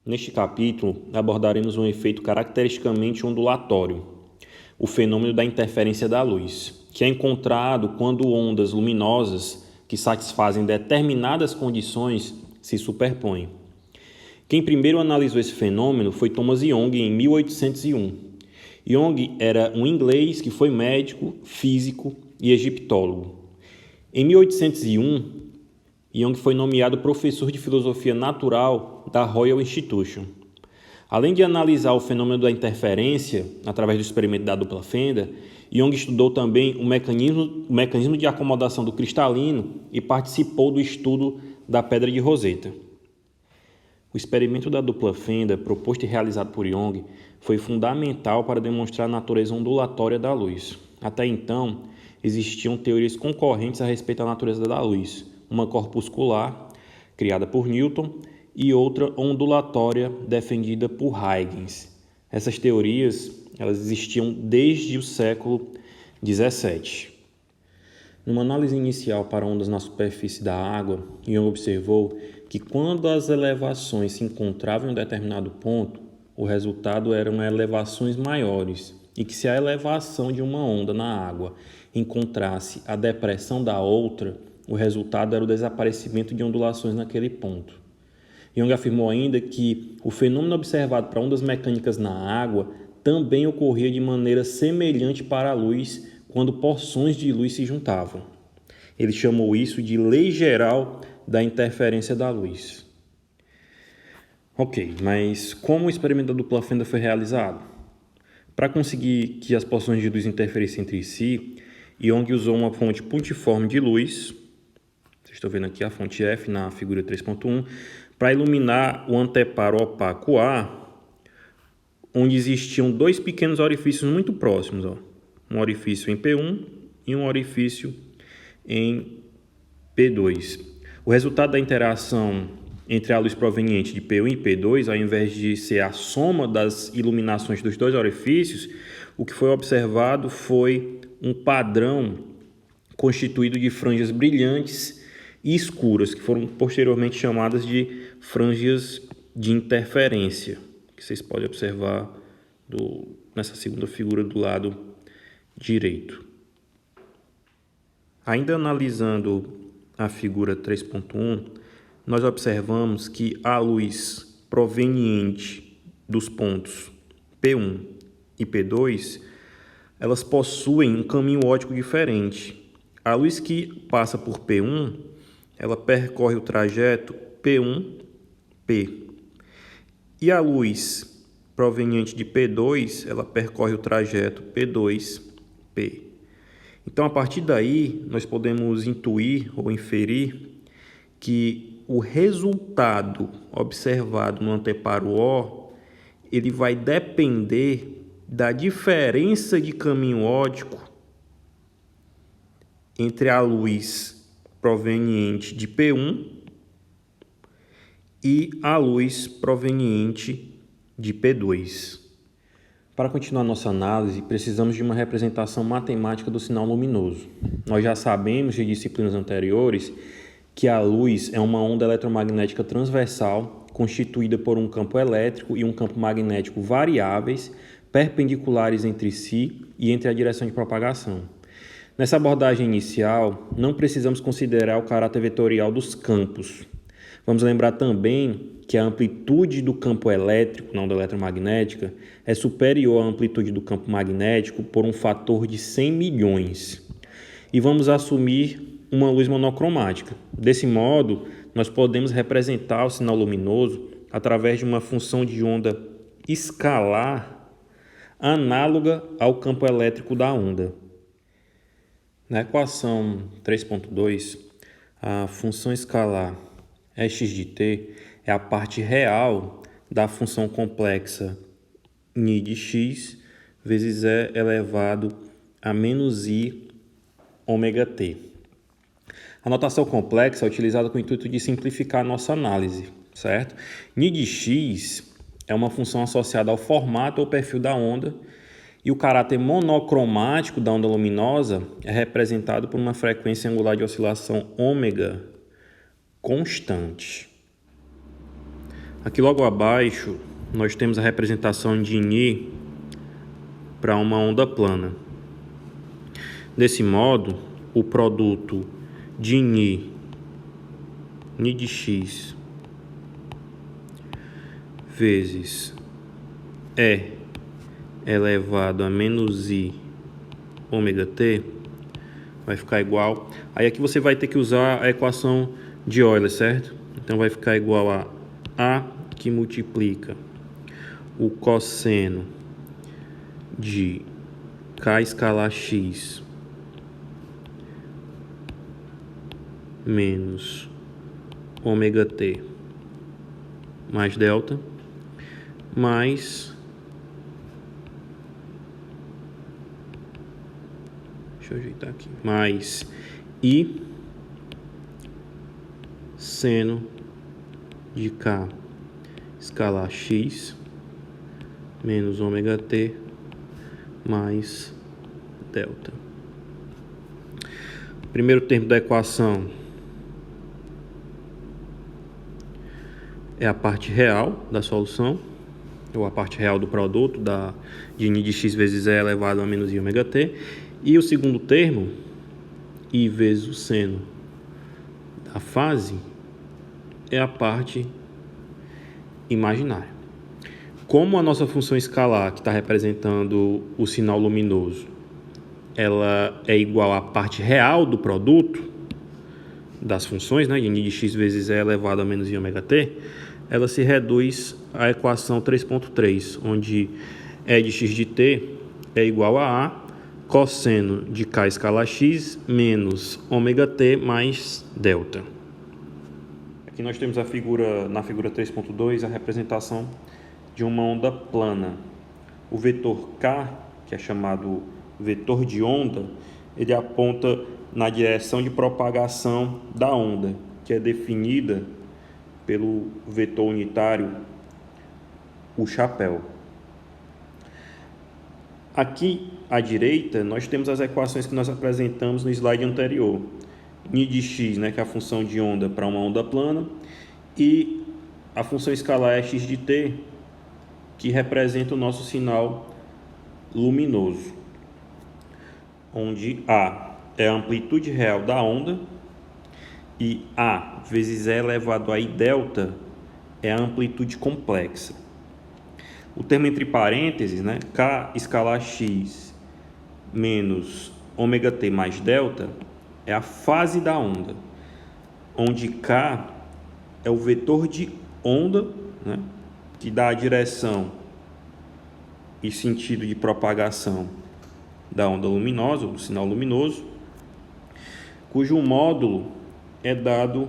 Neste capítulo, abordaremos um efeito caracteristicamente ondulatório, o fenômeno da interferência da luz, que é encontrado quando ondas luminosas que satisfazem determinadas condições se superpõem. Quem primeiro analisou esse fenômeno foi Thomas Young, em 1801. Young era um inglês que foi médico, físico e egiptólogo. Em 1801, Young foi nomeado professor de filosofia natural da Royal Institution. Além de analisar o fenômeno da interferência através do experimento da dupla fenda, Young estudou também o mecanismo de acomodação do cristalino e participou do estudo da pedra de Roseta. O experimento da dupla fenda, proposto e realizado por Young, foi fundamental para demonstrar a natureza ondulatória da luz. Até então, existiam teorias concorrentes a respeito da natureza da luz, uma corpuscular, criada por Newton, e outra ondulatória, defendida por Huygens. Essas teorias elas existiam desde o século XVII. Numa análise inicial para ondas na superfície da água, Young observou que quando as elevações se encontravam em um determinado ponto, o resultado eram elevações maiores, e que se a elevação de uma onda na água encontrasse a depressão da outra, o resultado era o desaparecimento de ondulações naquele ponto. Young afirmou ainda que o fenômeno observado para ondas mecânicas na água também ocorria de maneira semelhante para a luz quando porções de luz se juntavam. Ele chamou isso de lei geral da interferência da luz. Ok, mas como o experimento da dupla fenda foi realizado? Para conseguir que as porções de luz interferissem entre si, Young usou uma fonte pontiforme de luz, vocês estão vendo aqui a fonte F na figura 3.1, para iluminar o anteparo opaco A, onde existiam dois pequenos orifícios muito próximos, um orifício em P1 e um orifício em P2. O resultado da interação entre a luz proveniente de P1 e P2, ao invés de ser a soma das iluminações dos dois orifícios, o que foi observado foi um padrão constituído de franjas brilhantes e escuras, que foram posteriormente chamadas de franjas de interferência, que vocês podem observar nessa segunda figura do lado direito. Ainda analisando a figura 3.1, nós observamos que a luz proveniente dos pontos P1 e P2, elas possuem um caminho óptico diferente. A luz que passa por P1, ela percorre o trajeto P1-P. E a luz proveniente de P2, ela percorre o trajeto P2-P. Então, a partir daí, nós podemos intuir ou inferir que o resultado observado no anteparo O, ele vai depender da diferença de caminho óptico entre a luz proveniente de P1 e a luz proveniente de P2. Para continuar nossa análise, precisamos de uma representação matemática do sinal luminoso. Nós já sabemos de disciplinas anteriores que a luz é uma onda eletromagnética transversal constituída por um campo elétrico e um campo magnético variáveis, perpendiculares entre si e entre a direção de propagação. Nessa abordagem inicial, não precisamos considerar o caráter vetorial dos campos. Vamos lembrar também que a amplitude do campo elétrico na onda eletromagnética é superior à amplitude do campo magnético por um fator de 100 milhões. E vamos assumir uma luz monocromática. Desse modo, nós podemos representar o sinal luminoso através de uma função de onda escalar análoga ao campo elétrico da onda. Na equação 3.2, a função escalar x de t é a parte real da função complexa ni de x vezes e elevado a menos i ômega t. A notação complexa é utilizada com o intuito de simplificar a nossa análise, certo? Ni de x é uma função associada ao formato ou perfil da onda, e o caráter monocromático da onda luminosa é representado por uma frequência angular de oscilação ômega constante. Aqui logo abaixo, nós temos a representação de Ni para uma onda plana. Desse modo, o produto de Ni de x, vezes E elevado a menos I ômega t vai ficar igual. Aí aqui você vai ter que usar a equação de Euler, certo? Então vai ficar igual a que multiplica o cosseno de k escalar x menos ômega t mais delta, mais, deixa eu ajeitar aqui, mais I seno de k escalar x menos ômega t mais delta. Primeiro termo da equação é a parte real da solução, ou a parte real do produto de Ni de x vezes E elevado a menos I ômega t. E o segundo termo, I vezes o seno da fase, é a parte imaginária. Como a nossa função escalar, que está representando o sinal luminoso, ela é igual à parte real do produto das funções, né, de Ni de x vezes E elevado a menos I ômega t, ela se reduz à equação 3.3, onde E de x de t é igual a cosseno de k escalar x menos ômega t mais delta. Aqui nós temos na figura 3.2, a representação de uma onda plana. O vetor k, que é chamado vetor de onda, ele aponta na direção de propagação da onda, que é definida pelo vetor unitário, o chapéu. Aqui à direita, nós temos as equações que nós apresentamos no slide anterior. Ni de x, né, que é a função de onda para uma onda plana, e a função escalar é x de t, que representa o nosso sinal luminoso, onde A é a amplitude real da onda e A vezes E elevado a I delta é a amplitude complexa. O termo entre parênteses, né, K escalar x menos ômega t mais delta, é a fase da onda, onde K é o vetor de onda, né, que dá a direção e sentido de propagação da onda luminosa, do sinal luminoso, cujo módulo é dado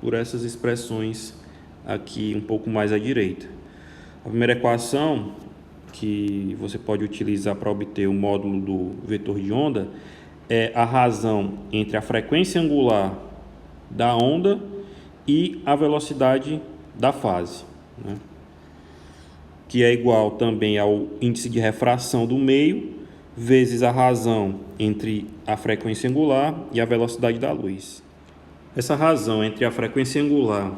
por essas expressões aqui um pouco mais à direita. A primeira equação que você pode utilizar para obter o módulo do vetor de onda é a razão entre a frequência angular da onda e a velocidade da fase, né? Que é igual também ao índice de refração do meio vezes a razão entre a frequência angular e a velocidade da luz. Essa razão entre a frequência angular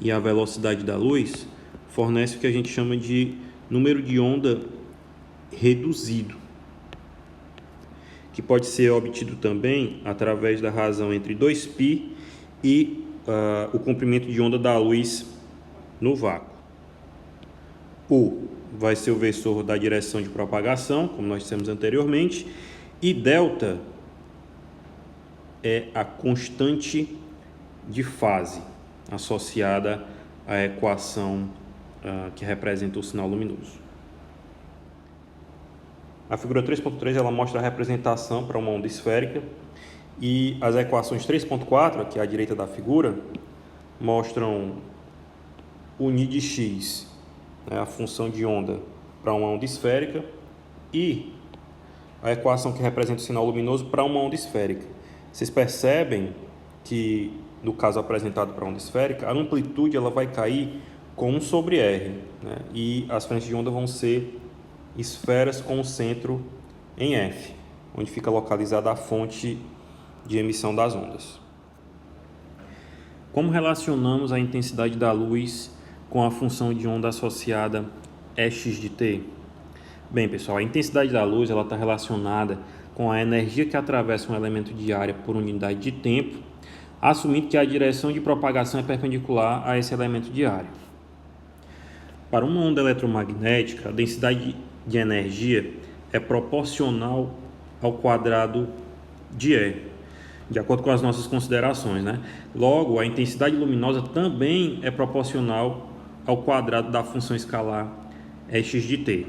e a velocidade da luz fornece o que a gente chama de número de onda reduzido, que pode ser obtido também através da razão entre 2π e o comprimento de onda da luz no vácuo. U vai ser o vetor da direção de propagação, como nós dissemos anteriormente, e delta é a constante de fase associada à equação que representa o sinal luminoso. A figura 3.3 ela mostra a representação para uma onda esférica, e as equações 3.4, aqui à direita da figura, mostram o Ni de x, né, a função de onda para uma onda esférica, e a equação que representa o sinal luminoso para uma onda esférica. Vocês percebem que, no caso apresentado para a onda esférica, a amplitude ela vai cair com 1 sobre R, né, e as frentes de onda vão ser esferas com o centro em F, onde fica localizada a fonte de emissão das ondas. Como relacionamos a intensidade da luz com a função de onda associada X de t? Bem, pessoal, a intensidade da luz está relacionada com a energia que atravessa um elemento de área por unidade de tempo, assumindo que a direção de propagação é perpendicular a esse elemento de área. Para uma onda eletromagnética, a densidade de energia é proporcional ao quadrado de E, de acordo com as nossas considerações, né? Logo, a intensidade luminosa também é proporcional ao quadrado da função escalar x de t.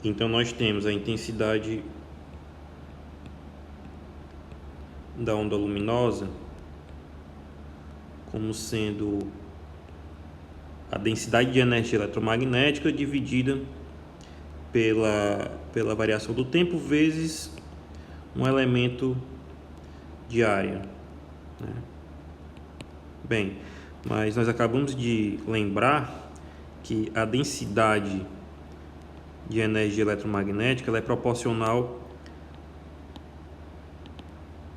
Então, nós temos a intensidade da onda luminosa como sendo a densidade de energia eletromagnética dividida pela variação do tempo vezes um elemento de área, né? Bem, mas nós acabamos de lembrar que a densidade de energia eletromagnética ela é proporcional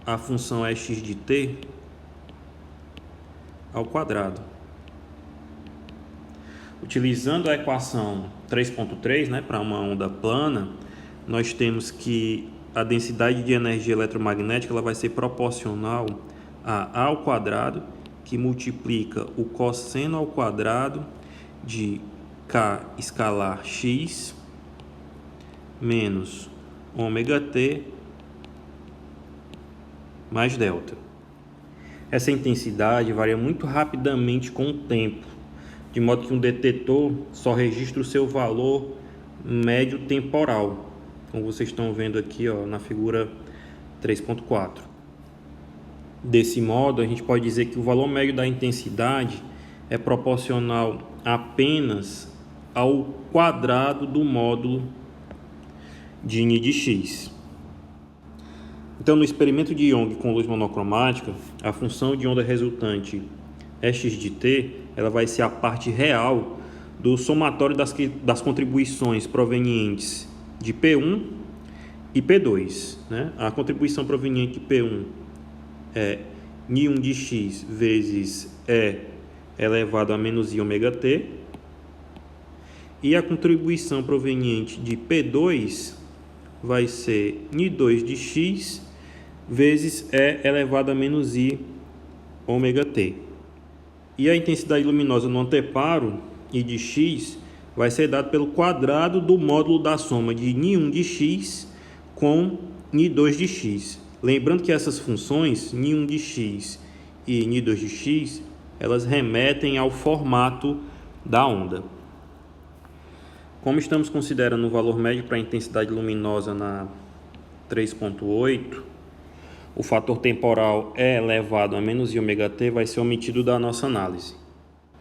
à função x de t ao quadrado. Utilizando a equação 3.3, né, para uma onda plana, nós temos que a densidade de energia eletromagnética ela vai ser proporcional a ao quadrado, que multiplica o cosseno ao quadrado de k escalar x menos ômega t mais delta. Essa intensidade varia muito rapidamente com o tempo, de modo que um detetor só registra o seu valor médio temporal, como vocês estão vendo aqui, na figura 3.4. Desse modo, a gente pode dizer que o valor médio da intensidade é proporcional apenas ao quadrado do módulo de Ni de x. Então, no experimento de Young com luz monocromática, a função de onda resultante x de t ela vai ser a parte real do somatório das contribuições provenientes de P1 e P2, né? A contribuição proveniente de P1 é Ni1 de x vezes E elevado a menos I ômega t, e a contribuição proveniente de P2 vai ser Ni2 de x vezes E elevado a menos I ômega t. E a intensidade luminosa no anteparo, I de x, vai ser dada pelo quadrado do módulo da soma de Ni1 de x com Ni2 de x. Lembrando que essas funções, Ni1 de x e Ni2 de x, elas remetem ao formato da onda. Como estamos considerando o valor médio para a intensidade luminosa na 3.8, o fator temporal E elevado a menos I ômega t vai ser omitido da nossa análise.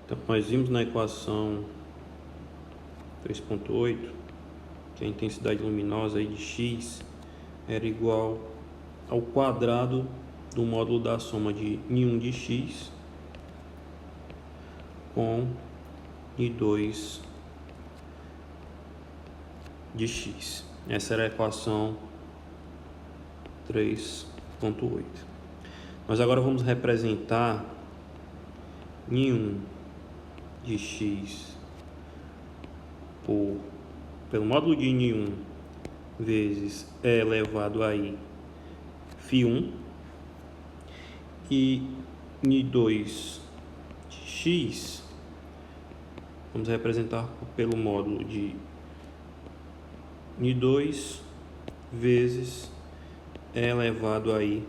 Então, nós vimos na equação 3.8 que a intensidade luminosa I de x era igual ao quadrado do módulo da soma de Ni1 de x com Ni2 de x. Essa era a equação 3.8. Nós agora vamos representar Ni1 de x pelo módulo de Ni1 vezes E elevado a I φ1 e Ni2 de x vamos representar pelo módulo de Ni2 vezes E elevado a I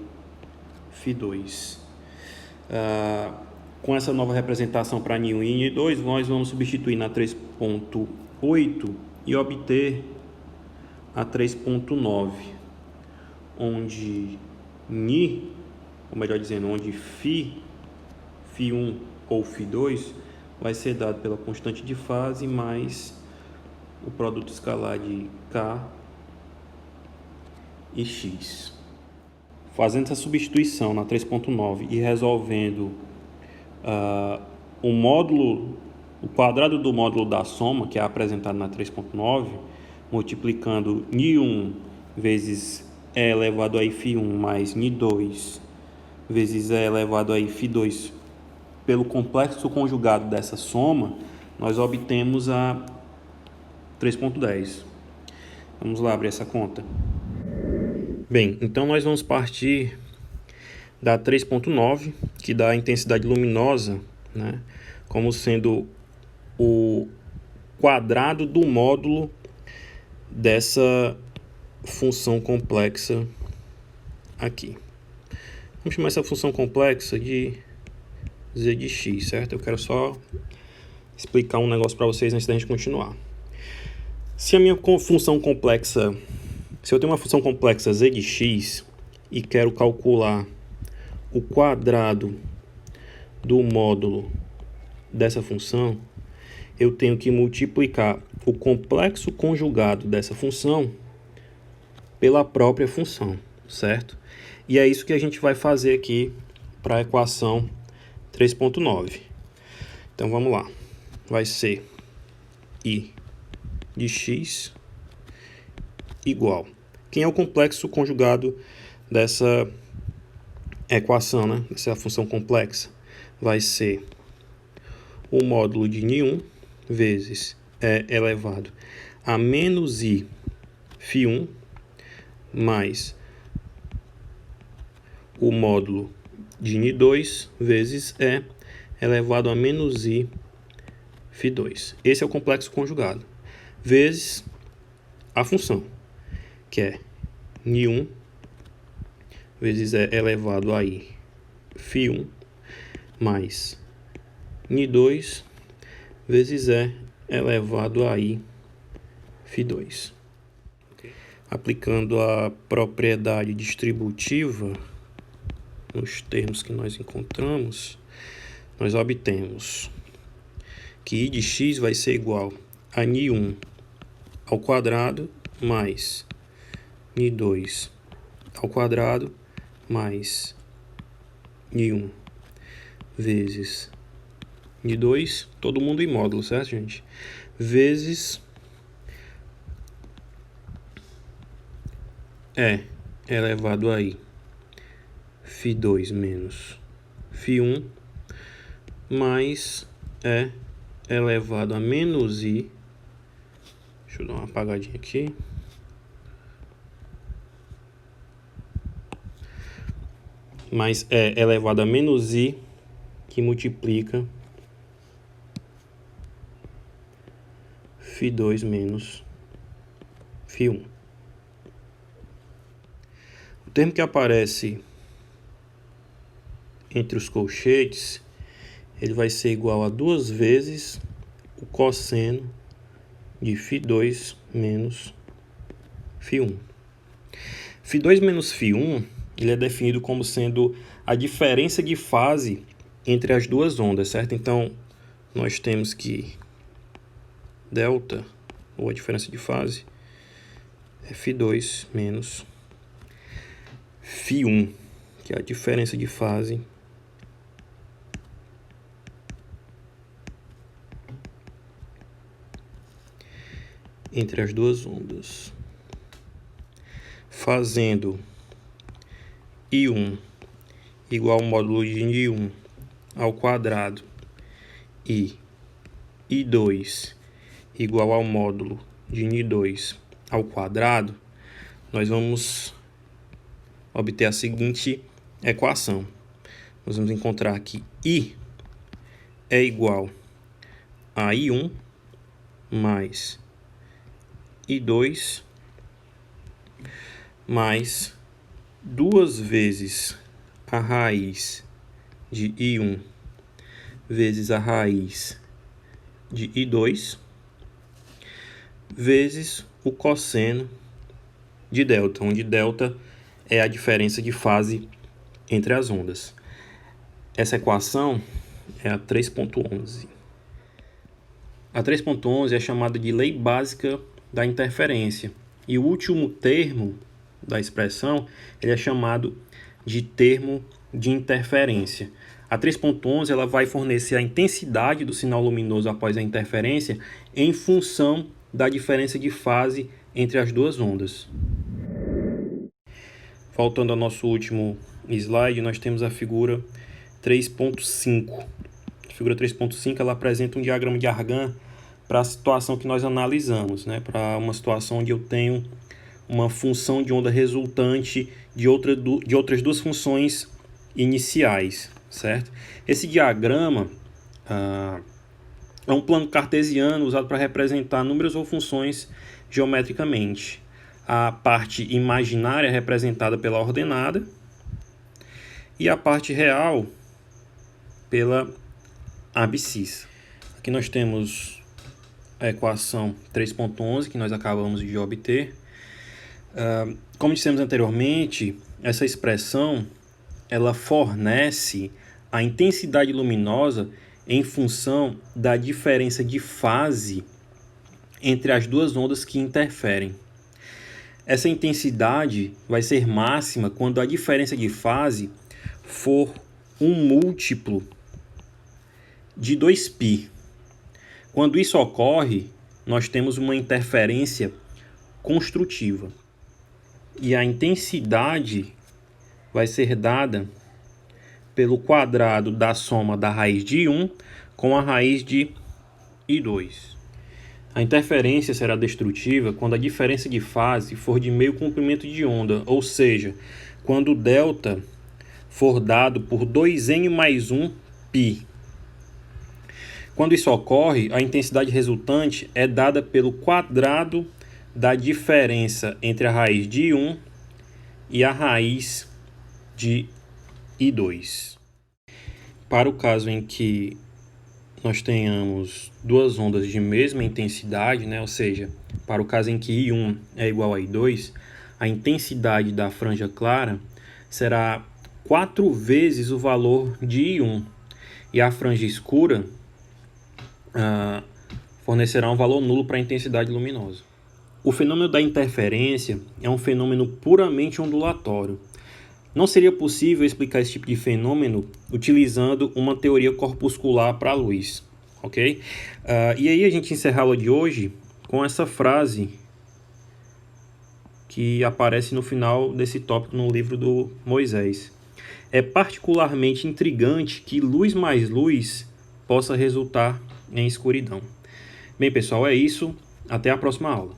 φ2. Com essa nova representação para Ni1 e Ni2, nós vamos substituir na 3.8 e obter a 3.9, onde Ni, ou melhor dizendo, onde φ1 ou φ2 vai ser dado pela constante de fase mais o produto escalar de K e X. Fazendo essa substituição na 3.9 e resolvendo o quadrado do módulo da soma, que é apresentado na 3.9, multiplicando Ni1 vezes E elevado a I φ1 mais Ni2 vezes E elevado a φ2 pelo complexo conjugado dessa soma, nós obtemos a 3,10. Vamos lá abrir essa conta. Bem, então nós vamos partir da 3,9, que dá a intensidade luminosa, né, como sendo o quadrado do módulo dessa função complexa aqui. Vamos chamar essa função complexa de z de x, certo? Eu quero só explicar um negócio para vocês antes da gente continuar. Se a minha função complexa, se eu tenho uma função complexa z de x e quero calcular o quadrado do módulo dessa função, eu tenho que multiplicar o complexo conjugado dessa função pela própria função, certo? E é isso que a gente vai fazer aqui para a equação 3,9. Então vamos lá. Vai ser I de x igual. Quem é o complexo conjugado dessa equação, né? Essa função complexa? Vai ser o módulo de n1 vezes E elevado a menos I φ1 mais o módulo de n2 vezes E elevado a menos I φ2. Esse é o complexo conjugado. Vezes a função, que é n1 vezes E elevado a I φ1 mais n2 vezes E elevado a I φ2. Aplicando a propriedade distributiva nos termos que nós encontramos, nós obtemos que I de x vai ser igual a n1 ao quadrado mais n2 ao quadrado mais n1 vezes n2, todo mundo em módulo, certo, gente? Vezes E elevado a I φ2 menos φ1 mais E elevado a menos I. Deixa eu dar uma apagadinha aqui. Mais E elevado a menos I, que multiplica φ2 menos φ1. O termo que aparece entre os colchetes, ele vai ser igual a 2 vezes o cosseno de φ2 menos φ1. φ2 menos φ1, ele é definido como sendo a diferença de fase entre as duas ondas, certo? Então, nós temos que delta, ou a diferença de fase, é φ2 menos φ1, que é a diferença de fase entre as duas ondas. Fazendo I1 igual ao módulo de n1 ao quadrado e I2 igual ao módulo de n2 ao quadrado, nós vamos obter a seguinte equação. Nós vamos encontrar que I é igual a I1 mais I2 mais 2 vezes a raiz de I1 vezes a raiz de I2 vezes o cosseno de delta, onde delta é a diferença de fase entre as ondas. Essa equação é a 3,11. A 3,11 é chamada de lei básica da interferência. E o último termo da expressão ele é chamado de termo de interferência. A 3,11 ela vai fornecer a intensidade do sinal luminoso após a interferência em função da diferença de fase entre as duas ondas. Voltando ao nosso último slide, nós temos a figura 3.5. A figura 3.5 ela apresenta um diagrama de Argand para a situação que nós analisamos, né? Para uma situação onde eu tenho uma função de onda resultante de outras duas funções iniciais, certo? Esse diagrama é um plano cartesiano usado para representar números ou funções geometricamente. A parte imaginária é representada pela ordenada e a parte real pela abscissa. Aqui nós temos a equação 3.11 que nós acabamos de obter. Como dissemos anteriormente, essa expressão ela fornece a intensidade luminosa em função da diferença de fase entre as duas ondas que interferem. Essa intensidade vai ser máxima quando a diferença de fase for um múltiplo de 2π. Quando isso ocorre, nós temos uma interferência construtiva. E a intensidade vai ser dada pelo quadrado da soma da raiz de 1 com a raiz de I2. A interferência será destrutiva quando a diferença de fase for de meio comprimento de onda, ou seja, quando o delta for dado por 2n mais 1π. Quando isso ocorre, a intensidade resultante é dada pelo quadrado da diferença entre a raiz de 1 e a raiz de I2. Para o caso em que nós tenhamos duas ondas de mesma intensidade, né? Ou seja, para o caso em que I1 é igual a I2, a intensidade da franja clara será 4 vezes o valor de I1 e a franja escura fornecerá um valor nulo para a intensidade luminosa. O fenômeno da interferência é um fenômeno puramente ondulatório. Não seria possível explicar esse tipo de fenômeno utilizando uma teoria corpuscular para a luz, ok? E aí a gente encerra a aula de hoje com essa frase que aparece no final desse tópico no livro do Moisés. É particularmente intrigante que luz mais luz possa resultar em escuridão. Bem, pessoal, é isso. Até a próxima aula.